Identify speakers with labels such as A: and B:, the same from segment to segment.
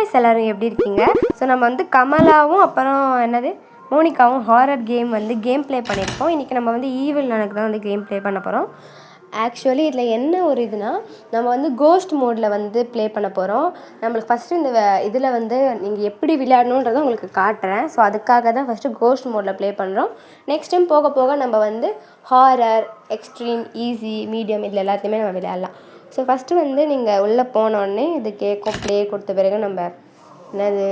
A: Guys, எல்லோரும் எப்படி இருக்கீங்க? ஸோ நம்ம வந்து கமலாவும் அப்புறம் என்னது மோனிகாவும் ஹாரர் கேம் வந்து கேம் ப்ளே பண்ணியிருக்கோம். இன்றைக்கி நம்ம வந்து ஈவில் எனக்கு தான் வந்து கேம் ப்ளே பண்ண போகிறோம். ஆக்சுவலி இதில் என்ன ஒரு இதுனா, நம்ம வந்து கோஸ்ட் மோடில் வந்து ப்ளே பண்ண போகிறோம். நம்மளுக்கு ஃபஸ்ட்டு இந்த இதில் வந்து நீங்கள் எப்படி விளையாடணுன்றதை உங்களுக்கு காட்டுறேன். ஸோ அதுக்காக தான் ஃபஸ்ட்டு கோஸ்ட் மோடில் ப்ளே பண்ணுறோம். நெக்ஸ்ட் டைம் போக போக நம்ம வந்து ஹாரர், எக்ஸ்ட்ரீம், ஈஸி, மீடியம் இதில் எல்லாத்தையுமே நம்ம விளையாடலாம். ஸோ ஃபஸ்ட்டு வந்து நீங்கள் உள்ளே போனோடனே இது கேட்கும். ப்ளே கொடுத்த பிறகு நம்ம என்னது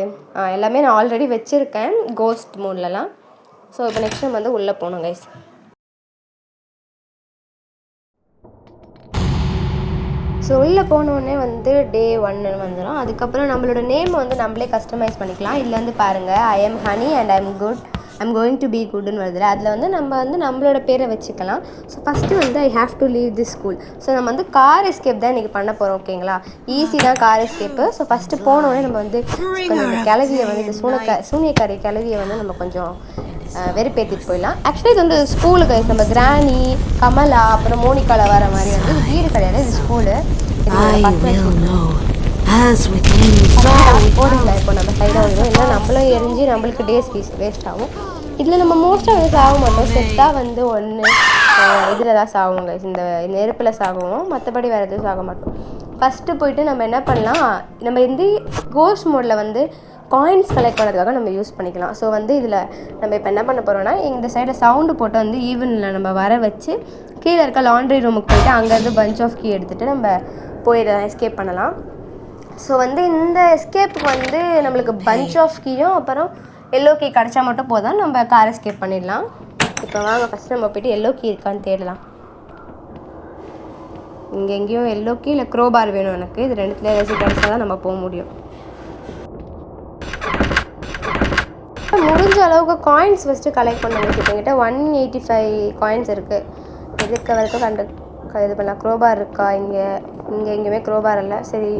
A: எல்லாமே நான் ஆல்ரெடி வச்சுருக்கேன் கோஸ்ட் மோட்லலாம். ஸோ இப்போ நெக்ஸ்ட் நம்ம வந்து உள்ளே போகணும் கைஸ். ஸோ உள்ளே போனோடனே வந்து டே 1 வந்துடும். அதுக்கப்புறம் நம்மளோட நேம் வந்து நம்மளே கஸ்டமைஸ் பண்ணிக்கலாம். இதில் வந்து பாருங்கள், I am honey and I am good, I'm going to be குட்னு வருதுல, அதில் வந்து நம்ம வந்து நம்மளோட பேரை வச்சுக்கலாம். ஸோ ஃபஸ்ட்டு வந்து I have to leave this school. So நம்ம வந்து கார் எஸ்கேப் தான் இன்றைக்கி பண்ண போகிறோம். ஓகேங்களா, ஈஸி தான் கார் எஸ்கேப்பு. ஸோ ஃபஸ்ட்டு போனோடனே நம்ம வந்து கொஞ்சம் இந்த கிளவியை வந்து இந்த சூனியக்காரி கிளவியை வந்து நம்ம கொஞ்சம் வெறுப்பேற்றிட்டு போயிடலாம். ஆக்சுவலி இது வந்து ஸ்கூலு கைஸ். நம்ம கிராணி, கமலா, அப்புறம் மோனிகாவில் வர மாதிரி வந்து இது வீடு கிடையாது, இது ஸ்கூலு. போடுங்களா இப்போ நம்ம சைடாக வந்துடும். இல்லை நம்மளும் எரிஞ்சு நம்மளுக்கு டேஸ் வேஸ்ட் ஆகும். இதில் நம்ம மோஸ்ட்டாக வந்து சாக மாட்டோம். செட்டாக வந்து ஒன்று இதில் தான் சாகுவோம் கைஸ், இந்த நெருப்பில் சாகுவோம். மற்றபடி வேறு எதுவும் சாக மாட்டோம். ஃபஸ்ட்டு போய்ட்டு நம்ம என்ன பண்ணலாம், நம்ம வந்து கோஸ்ட் மோடில் வந்து காயின்ஸ் கலெக்ட் பண்ணுறதுக்காக நம்ம யூஸ் பண்ணிக்கலாம். ஸோ வந்து இதில் நம்ம இப்போ என்ன பண்ண போகிறோம்னா, இந்த சைடில் சவுண்டு போட்டு வந்து ஈவனில் நம்ம வர வச்சு கீழே இருக்க லாண்ட்ரி ரூமுக்கு போய்ட்டு அங்கேருந்து பஞ்ச் ஆஃப் கீ எடுத்துகிட்டு நம்ம போயிடலாம், எஸ்கேப் பண்ணலாம். ஸோ வந்து இந்த எஸ்கேப்புக்கு வந்து நம்மளுக்கு பஞ்ச் ஆஃப் கீயும் அப்புறம் எல்லோ கீ கிடச்சா மட்டும் போதும், நம்ம கார் எஸ்கேப் பண்ணிடலாம். இப்போ வாங்க ஃபஸ்ட்டு நம்ம போய்ட்டு எல்லோ கீ இருக்கான்னு தேடலாம். இங்கே எங்கேயும் எல்லோ கீ இல்லை க்ரோபார் வேணும் எனக்கு. இது ரெண்டுத்துல ஏதாச்சும் கிடச்சா தான் நம்ம போக முடியும். முடிஞ்ச அளவுக்கு காயின்ஸ் ஃபஸ்ட்டு கலெக்ட் பண்ண வச்சுட்டு என்கிட்ட 185 காயின்ஸ் இருக்குது. இதுக்கு வரைக்கும் இது பண்ணலாம். க்ரோபார் இருக்கா? இங்கே எங்கேயுமே க்ரோபார் இல்லை. சரி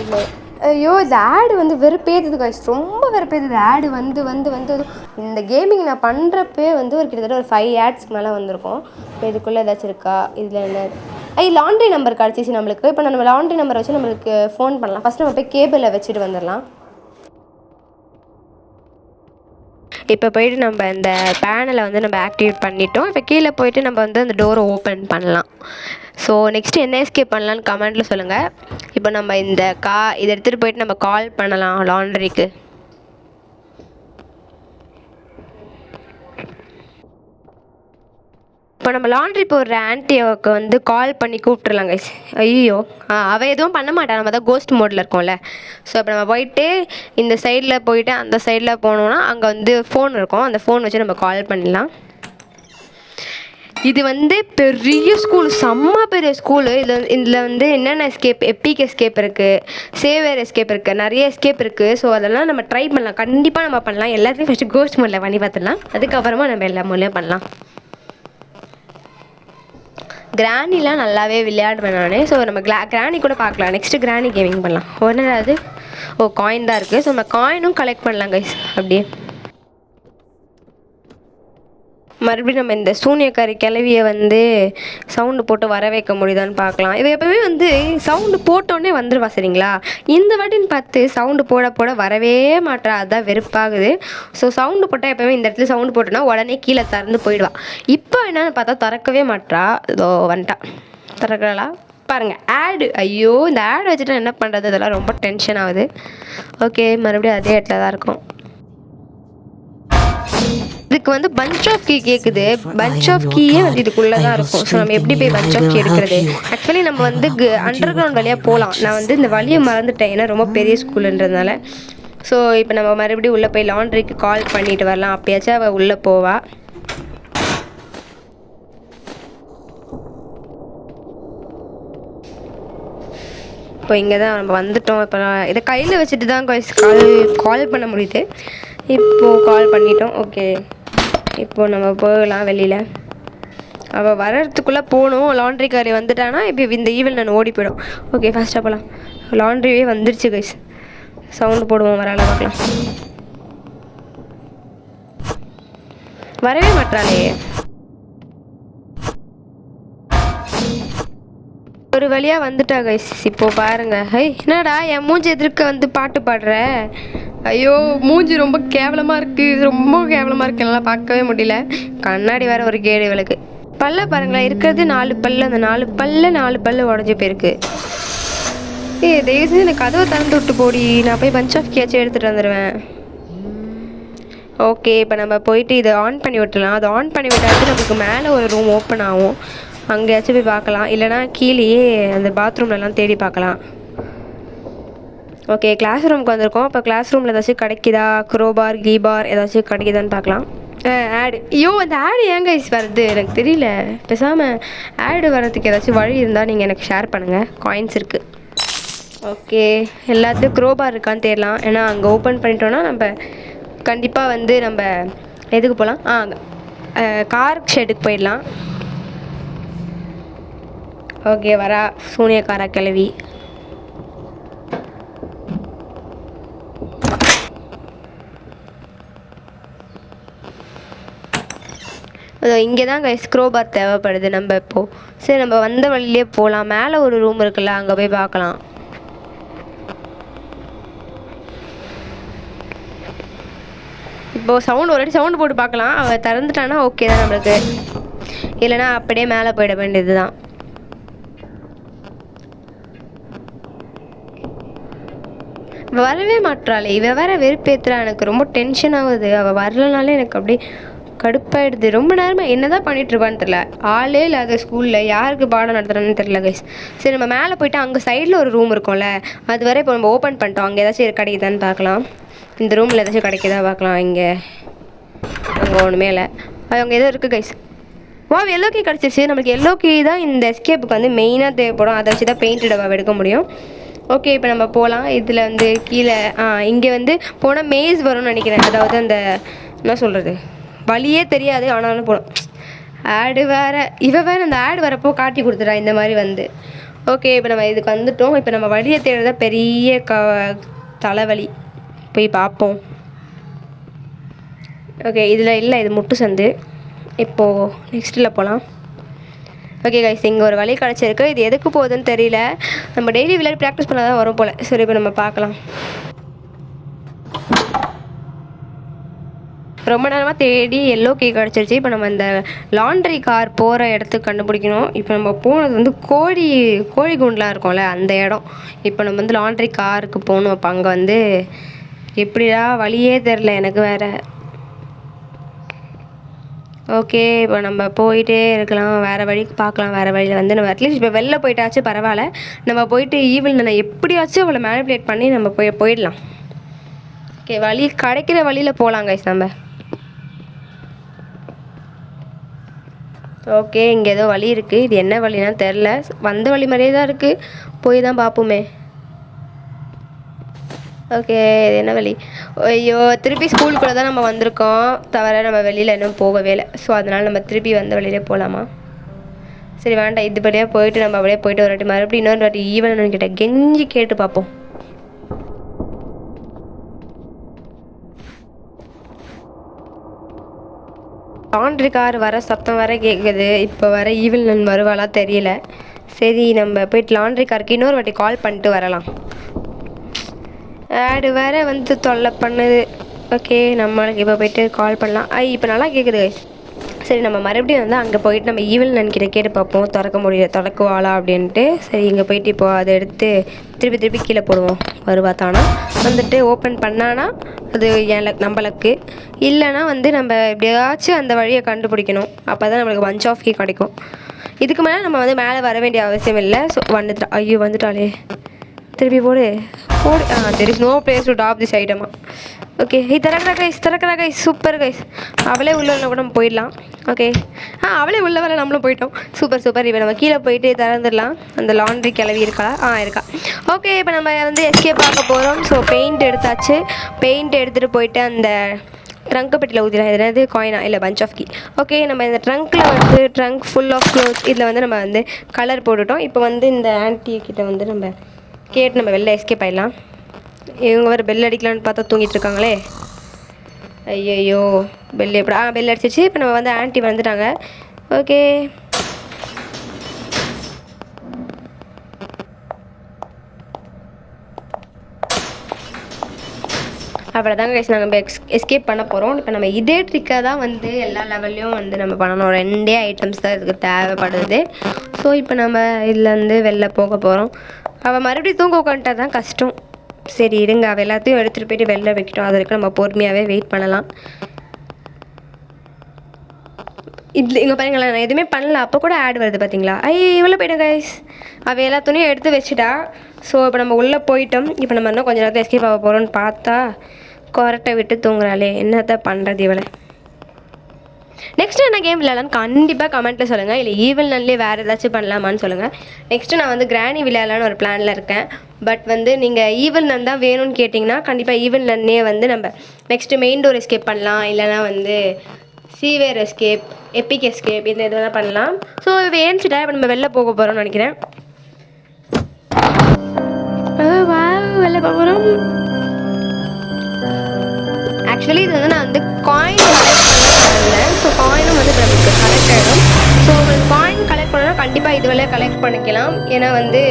A: இல்லை. ஐயோ, இந்த ஆடு வந்து வெறுப்பேற்றுது காய்ஸ், ரொம்ப வெறுப்பேற்றுது. ஆடு வந்து வந்து வந்து இந்த கேமிங் நான் பண்ணுறப்பே வந்து ஒரு கிட்டத்தட்ட ஒரு 5 ஆட்ஸ்க்கு மேலே வந்திருக்கும். இப்போ இதுக்குள்ளே ஏதாச்சும் இருக்கா? இதில் என்ன? லாண்ட்ரி நம்பர் கிடச்சிச்சு நம்மளுக்கு. இப்போ நம்ம லாண்ட்ரி நம்பரை வச்சு நம்மளுக்கு ஃபோன் பண்ணலாம். ஃபஸ்ட்டு நம்ம போய் கேபிளில் வச்சுட்டு வந்துடலாம். இப்போ போய்ட்டு நம்ம இந்த பேனலை வந்து நம்ம ஆக்டிவேட் பண்ணிட்டோம். இப்போ கீழே போய்ட்டு நம்ம வந்து அந்த டோரை ஓப்பன் பண்ணலாம். ஸோ நெக்ஸ்ட்டு என்ன எஸ்கேப் பண்ணலான்னு கமெண்ட்டில் சொல்லுங்கள். இப்போ நம்ம இந்த இதை எடுத்துகிட்டு போய்ட்டு நம்ம கால் பண்ணலாம் லாண்ட்ரிக்கு. இப்போ நம்ம லாண்ட்ரி போடுற ஆன்ட்டியோவுக்கு வந்து கால் பண்ணி கூப்பிட்றலாம் கைஸ். ஐயோ, அவள் எதுவும் பண்ண மாட்டாள், நம்ம தான் கோஸ்ட் மோடில் இருக்கோம்ல. ஸோ இப்போ நம்ம போயிட்டு இந்த சைடில் போயிட்டு அந்த சைடில் போனோன்னா அங்கே வந்து ஃபோன் இருக்கும். அந்த ஃபோன் வச்சு நம்ம கால் பண்ணலாம். இது வந்து பெரிய ஸ்கூல், செம்ம பெரிய ஸ்கூலு. இதில் வந்து என்னென்ன எஸ்கேப், எப்பிக் எஸ்கேப் இருக்குது, சேவியர் எஸ்கேப் இருக்குது, நிறைய எஸ்கேப் இருக்குது. ஸோ அதெல்லாம் நம்ம ட்ரை பண்ணலாம், கண்டிப்பாக நம்ம பண்ணலாம். எல்லாத்தையும் ஃபஸ்ட்டு கோஸ்ட் மோடில் பண்ணி பார்த்துடலாம், அதுக்கப்புறமா நம்ம எல்லா மோட்லேயும் பண்ணலாம். கிராணிலாம் நல்லாவே விளையாடுவேன் நான். ஸோ நம்ம கிராணி கூட பார்க்கலாம். நெக்ஸ்ட்டு கிராணி கேமிங் பண்ணலாம். ஒன்றாவது காயின் தான் இருக்குது. ஸோ நம்ம காயினும் கலெக்ட் பண்ணலாம் கைஸ். அப்படியே மறுபடியும் நம்ம இந்த சூனியக்காரி கிளவியை வந்து சவுண்டு போட்டு வர வைக்க முடியுதான்னு பார்க்கலாம். இவ எப்போவுமே வந்து சவுண்டு போட்டோடனே வந்துடுவா சரிங்களா. இந்த வாட்டின்னு பார்த்து சவுண்டு போட போட வரவே மாட்டா, அதுதான் வெறுப்பாகுது. ஸோ சவுண்டு போட்டால் எப்போவுமே இந்த இடத்துல சவுண்டு போட்டோன்னா உடனே கீழே திறந்து போயிடுவா. இப்போ என்னென்னு பார்த்தா திறக்கவே மாட்டா. இதோ வந்துட்டா, திறக்கலா பாருங்கள். ஆடு, ஐயோ இந்த ஆடு வச்சுட்டு என்ன பண்ணுறது, இதெல்லாம் ரொம்ப டென்ஷன் ஆகுது. ஓகே, மறுபடியும் அதே இடத்துல தான் இருக்கும். இதுக்கு வந்து பஞ்ச் ஆஃப் கீ கேட்குது. பஞ்ச் ஆஃப் கீயே வந்து இதுக்குள்ளே தான் இருக்கும். ஸோ நம்ம எப்படி போய் பஞ்ச் ஆஃப் கீ எடுக்கிறது? ஆக்சுவலி நம்ம வந்து அண்டர் கிரவுண்ட் வழியாக போகலாம். நான் வந்து இந்த வழியை மறந்துட்டேன், ஏன்னா ரொம்ப பெரிய ஸ்கூலுன்றதுனால. ஸோ இப்போ நம்ம மறுபடியும் உள்ளே போய் லாண்ட்ரிக்கு கால் பண்ணிட்டு வரலாம். அப்பயாச்சும் அவள் உள்ளே போவா. இப்போ இங்கே தான் நம்ம வந்துட்டோம். இப்போ இதை கையில் வச்சுட்டு தான் கால் பண்ண முடியுது. இப்போது கால் பண்ணிட்டோம். ஓகே, இப்போது நம்ம போகலாம் வெளியில். அவள் வர்றதுக்குள்ளே போகணும். லாண்ட்ரிக்காரி வந்துட்டானா இப்போ இந்த ஈவில் நான் ஓடி போயிடும். ஓகே, ஃபஸ்ட்டாக போகலாம். லாண்ட்ரியே வந்துருச்சு கைஸ். சவுண்டு போடுவோம், வரால பார்க்கலாம். வரவே மாட்டாளே. ஒரு வழியாக வந்துட்டா கைஸ். இப்போது பாருங்கள். என்னடா என் மூஞ்சி எதிர்க்க வந்து பாட்டு பாடுற? ஐயோ மூஞ்சி ரொம்ப கேவலமாக இருக்குது, ரொம்ப கேவலமாக இருக்குது, என்னால் பார்க்கவே முடியல. கண்ணாடி வேறு ஒரு கேடு இவளுக்கு. பல்ல பாருங்களேன், இருக்கிறது 4 பல்லு, அந்த 4 பல்லு உடஞ்சி போயிருக்கு. தயவு செஞ்சு எனக்கு கதவை திறந்து விட்டு போடி, நான் போய் பஞ்ச் ஆஃப் கேட்சும் எடுத்துகிட்டு வந்துடுவேன். ஓகே, இப்போ நம்ம போயிட்டு இதை ஆன் பண்ணி விட்டுலாம். அதை ஆன் பண்ணி விட்டாச்சு நமக்கு மேலே ஒரு ரூம் ஓப்பன் ஆகும், அங்கேயாச்சும் போய் பார்க்கலாம். இல்லைனா கீழேயே அந்த பாத்ரூம்லலாம் தேடி பார்க்கலாம். ஓகே, கிளாஸ் ரூமுக்கு வந்திருக்கோம். இப்போ கிளாஸ் ரூமில் ஏதாச்சும் கிடைக்குதா, க்ரோபார் கீபார் ஏதாச்சும் கிடைக்குதான்னு பார்க்கலாம். ஆடு, ஐயோ அந்த ஆடு ஏங்க வருது எனக்கு தெரியல. பேசாமல் ஆடு வர்றதுக்கு ஏதாச்சும் வழி இருந்தால் நீங்கள் எனக்கு ஷேர் பண்ணுங்கள். காயின்ஸ் இருக்குது. ஓகே, எல்லாத்துக்கும் க்ரோபார் இருக்கான்னு தெரியலாம். ஏன்னா அங்கே ஓப்பன் பண்ணிட்டோன்னா நம்ம கண்டிப்பாக வந்து நம்ம எதுக்கு போகலாம், கார் ஷெட்டுக்கு போயிடலாம். ஓகே, வரா சூனியக்காரா கிளவி. இங்கே தான் க்ரோபார் தேவைப்படுது. நம்ம இப்போது சரி நம்ம வந்த வழியிலே போகலாம். மேலே ஒரு ரூம் இருக்குல்ல, அங்கே போய் பார்க்கலாம். இப்போது ஒரு வாட்டி சவுண்டு போட்டு பார்க்கலாம். அவள் திறந்துட்டானா ஓகே தான் நம்மளுக்கு, இல்லைனா அப்படியே மேலே போயிட வேண்டியது தான். வரவே மாட்டாளே இவ, வேற வெறுப்பேத்துறா. எனக்கு ரொம்ப டென்ஷன் ஆகுது. அவள் வரலனாலே எனக்கு அப்படியே கடுப்பாயிடுது. ரொம்ப நேரமாக என்ன தான் பண்ணிகிட்ருப்பான்னு தெரில. ஆளே இல்லாத ஸ்கூலில் யாருக்கு பாடம் நடத்துகிறான்னு தெரில கைஸ். சரி நம்ம மேலே போய்ட்டு அங்கே சைடில் ஒரு ரூம் இருக்கும்ல, அது வரை இப்போ நம்ம ஓப்பன் பண்ணிட்டோம். அங்கே ஏதாச்சும் கிடைக்குதான்னு பார்க்கலாம். இந்த ரூமில் ஏதாச்சும் கிடைக்குதா பார்க்கலாம். இங்கே அங்கே ஒன்றுமே இல்லை, அது அங்கே எதோ இருக்குது கைஸ். எல்லோ கீ கிடச்சிருச்சு. நம்மளுக்கு எல்லோ கீ தான் இந்த எஸ்கேப்புக்கு வந்து மெயினாக தேவைப்படும். அதை வச்சு தான் பெயிண்ட் டப்பா எடுக்க முடியும். ஓகே, இப்போ நம்ம போகலாம். இதில் வந்து கீழே இங்கே வந்து போனால் மேஸ் வரும்னு நினைக்கிறேன். அதாவது அந்த என்ன சொல்கிறது, வழியே தெரியாது, ஆனாலும் போகணும். ஆடு வேறு, வேறு அந்த ஆடு வரப்போ காட்டி கொடுத்துட்டா இந்த மாதிரி வந்து. ஓகே, இப்போ நம்ம இதுக்கு வந்துட்டோம். இப்போ நம்ம வழியை தேடுறதா பெரிய தலைவலி. போய் பார்ப்போம். ஓகே, இதில் இல்லை, இது முட்டு சந்து. இப்போது நெக்ஸ்ட்டில் போகலாம். ஓகே கைஸ், இங்கே ஒரு வழி கிடச்சிருக்கு. இது எதுக்கு போகுதுன்னு தெரியல. நம்ம டெய்லி விளையாடி ப்ராக்டிஸ் பண்ணால் தான் வரும் போல். சரி, இப்போ நம்ம பார்க்கலாம். ரொம்ப நேரமாக தேடி எல்லோ கீ கிடச்சிருச்சு. இப்போ நம்ம இந்த லாண்ட்ரி கார் போகிற இடத்துக்கு கண்டுபிடிக்கணும். இப்போ நம்ம போனது வந்து கோழி குண்டெலாம் இருக்கும்ல, அந்த இடம். இப்போ நம்ம வந்து லாண்ட்ரி காருக்கு போகணும். அப்போ அங்கே வந்து எப்படிடா வழியே தெரில எனக்கு வேறு. ஓகே, இப்போ நம்ம போயிட்டே இருக்கலாம். வேறு வழிக்கு பார்க்கலாம். வேறு வழியில் வந்து நம்ம அட்லீஸ்ட் இப்போ வெளில போயிட்டாச்சும் பரவாயில்ல. நம்ம போயிட்டு ஈவில் நான் எப்படியாச்சும் அவளை மேனிப்புலேட் பண்ணி நம்ம போயிடலாம். ஓகே, வழி கிடைக்கிற வழியில் போகலாம் கைஸ் நம்ம. ஓகே, இங்கே ஏதோ வழி இருக்குது. இது என்ன வழினா தெரில. வந்த வழி மாதிரியே தான் இருக்குது. போய் தான் பார்ப்போமே. ஓகே, இது என்ன வழி? ஐயோ, திருப்பி ஸ்கூலுக்குள்ளே தான் நம்ம வந்திருக்கோம், தவிர நம்ம வெளியில் இன்னும் போகவே இல்லை. ஸோ அதனால் நம்ம திருப்பி வந்த வழியிலே போகலாமா? சரி வேண்டாம், இதுபடியாக போயிட்டு நம்ம அப்படியே போயிட்டு ஒரு வாட்டி மறுபடியும் இன்னொரு வாட்டி ஈவன் கிட்ட கெஞ்சி கேட்டு பார்ப்போம். லாண்ட்ரி கார் வர சத்தம் வர கேட்குது. இப்போ வர ஈவில் வருவாளா தெரியல. சரி, நம்ம போயிட்டு லாண்ட்ரி காருக்கு இன்னொரு வாட்டி கால் பண்ணிட்டு வரலாம். ஆடு வேறு வந்து தொல்லை பண்ணுது. ஓகே, நம்மளுக்கு இப்போ போய்ட்டு கால் பண்ணலாம். இப்போ நல்லா கேட்குது. சரி, நம்ம மறுபடியும் வந்து அங்கே போயிட்டு நம்ம ஈவில் நினைக்கிற கேட்டு பார்ப்போம், திறக்குவாளா அப்படின்ட்டு. சரி, இங்கே போயிட்டு இப்போ அதை எடுத்து திருப்பி கீழே போடுவோம். வருவா தானா வந்துட்டு ஓப்பன் பண்ணானா அது நம்மளுக்கு, இல்லைனா வந்து நம்ம எப்படியாச்சும் அந்த வழியை கண்டுபிடிக்கணும். அப்போ தான் நம்மளுக்கு பஞ்ச் ஆஃப் கீ கிடைக்கும். இதுக்கு மேலே நம்ம வந்து மேலே வர வேண்டிய அவசியம் இல்லை. ஸோ வந்துட்டாளே, திருப்பி போடு. There is no place to top this ஐட்டமா. ஓகே, திறக்கிறா கைஸ், சூப்பர் கைஸ். அவளே உள்ள கூட நம்ம போயிடலாம். ஓகே, அவளே உள்ள வர நம்மளும் போயிட்டோம். சூப்பர். இப்போ நம்ம கீழே போயிட்டு திறந்துடலாம். அந்த லாண்ட்ரி கிளவி இருக்கா. ஓகே, இப்போ நம்ம வந்து எஸ்கேப் பார்க்க போகிறோம். ஸோ பெயிண்ட் எடுத்தாச்சு. பெயிண்ட் எடுத்துகிட்டு போயிட்டு அந்த ட்ரங்க் பெட்டியில் ஊற்றிடலாம். எதாவது காயினா இல்லை பஞ்ச் ஆஃப் கீ. ஓகே, நம்ம இந்த ட்ரங்க்கில் வந்து ட்ரங்க் ஃபுல் ஆஃப் க்ளோத்ஸ், இதில் வந்து நம்ம வந்து கலர் போட்டுட்டோம். இப்போ வந்து இந்த ஆன்ட்டி கிட்ட வந்து நம்ம கேட்டு நம்ம வெளில எஸ்கேப் ஆகிடலாம். இவங்க வேறு பெல் அடிக்கலான்னு பார்த்தா தூங்கிட்டு இருக்காங்களே. ஐயோ, பெல் பெல் அடிச்சிச்சு. இப்போ நம்ம வந்து ஆன்ட்டி வந்துட்டாங்க. ஓகே, அவ்வளோதாங்க கைஸ், நாங்கள் எஸ்கேப் பண்ண போகிறோம். இப்போ நம்ம இதே ட்ரிக்காக தான் வந்து எல்லா லெவல்லையும் வந்து நம்ம பண்ணணும். 2 ஐட்டம்ஸ் தான் இதுக்கு தேவைப்படுது. ஸோ இப்போ நம்ம இதுலேருந்து வெளில போக போகிறோம். அவள் மறுபடியும் தூங்க உட்காந்துட்டா தான் கஷ்டம். சரி இருங்க, அவள் எல்லாத்தையும் எடுத்துகிட்டு போய்ட்டு வெளில வைக்கிட்டோம். அது வரைக்கும் நம்ம பொறுமையாகவே வெயிட் பண்ணலாம். இதில் இங்கே பாருங்களேன், நான் எதுவுமே பண்ணல, அப்போ கூட ஆட் வருது பார்த்தீங்களா? இவ்வளோ போய்ட்டேன் கைஸ். அவள் எல்லா துணியும் எடுத்து வச்சுட்டா. ஸோ இப்போ நம்ம உள்ளே போயிட்டோம். இப்போ நம்ம இன்னும் கொஞ்சம் நேரத்தில் எஸ்கேப் ஆக போகிறோம்னு பார்த்தா கொரட்டை விட்டு தூங்குறாளே, என்னதான் பண்ணுறது இவளை. நெக்ஸ்ட்டு என்ன கேம் விளையாடலான்னு கண்டிப்பாக கமெண்ட்டில் சொல்லுங்கள். இல்லை ஈவில் நன்லேயே வேறு ஏதாச்சும் பண்ணலாமான்னு சொல்லுங்கள். நெக்ஸ்ட்டு நான் வந்து கிராணி விளையாடலான்னு ஒரு பிளானில் இருக்கேன். பட் வந்து நீங்கள் ஈவில் நன் தான் வேணும்னு கேட்டிங்கன்னா கண்டிப்பாக ஈவில் நன்னே வந்து நம்ம நெக்ஸ்ட்டு மெயின் டோர் எஸ்கேப் பண்ணலாம். இல்லைனா வந்து சீவேர் எஸ்கேப், எப்பிக் எஸ்கேப், இந்த இதெல்லாம் பண்ணலாம். ஸோ ஏன்ச்சிட்டா இப்போ நம்ம வெளில போக போகிறோம்னு நினைக்கிறேன். வெளில போக போகிறோம். ஆக்சுவலி இது வந்து நான் வந்து காயின் கலெக்ட் பண்ணேன். ஸோ காயினும் வந்து இப்போ நமக்கு கலெக்ட் ஆகிடும். ஸோ உங்களுக்கு காயின் கலெக்ட் பண்ணோன்னா கண்டிப்பாக இது வழியாக கலெக்ட் பண்ணிக்கலாம். ஏன்னா வந்து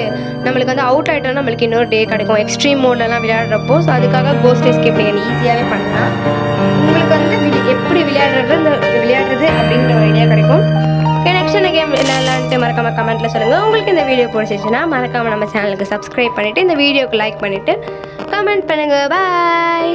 A: நம்மளுக்கு வந்து அவுட் ஆகிட்டோம்னா நம்மளுக்கு இன்னொரு டே கிடைக்கும் எக்ஸ்ட்ரீம் மோட்லலாம் விளையாடுறப்போ. ஸோ அதுக்காக கோஸ்ட் எஸ்கேப் நீங்கள் ஈஸியாகவே பண்ணலாம். உங்களுக்கு வந்து எப்படி விளையாடுறது அப்படின்ற ஒரு ஐடியா கிடைக்கும். நெக்ஸ்ட் என்ன கேம் விளையாடலான்ட்டு மறக்காமல் கமெண்ட்டில் சொல்லுங்கள். உங்களுக்கு இந்த வீடியோ பிடிச்சிச்சுன்னா மறக்காமல் நம்ம சேனலுக்கு சப்ஸ்கிரைப் பண்ணிவிட்டு இந்த வீடியோக்கு லைக் பண்ணிவிட்டு கமெண்ட் பண்ணுங்கள். பாய்.